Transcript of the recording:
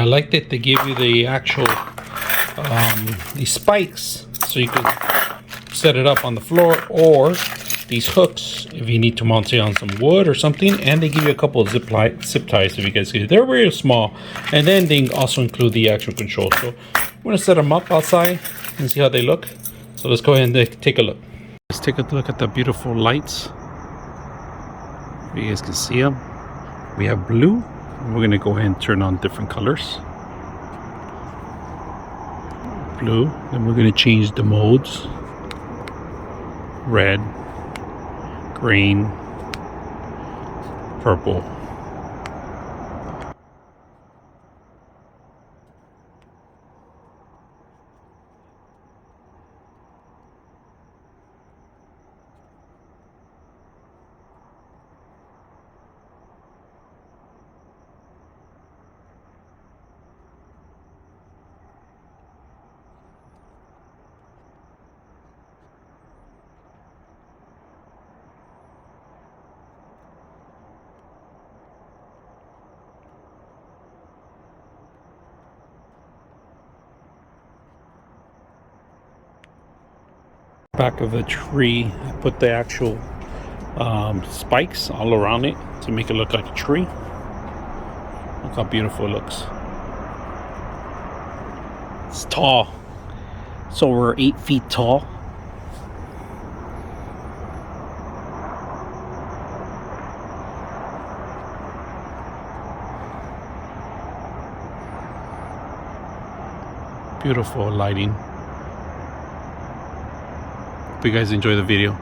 I like that they give you the actual these spikes, so you can set it up on the floor, or these hooks if you need to mount it on some wood or something. And they give you a couple of zip ties if you guys see. They're very small, and then they also include the actual control. So I'm gonna set them up outside and see how they look. So let's go ahead and take a look. Let's take a look at the beautiful lights. You guys can see them. We have blue. We're gonna go ahead and turn on different colors. Blue. Then we're gonna change the modes. Red, green, purple. Back of the tree, I put the actual spikes all around it to make it look like a tree. Look how beautiful it looks. It's tall. It's over 8 feet tall. Beautiful lighting. Hope you guys enjoy the video.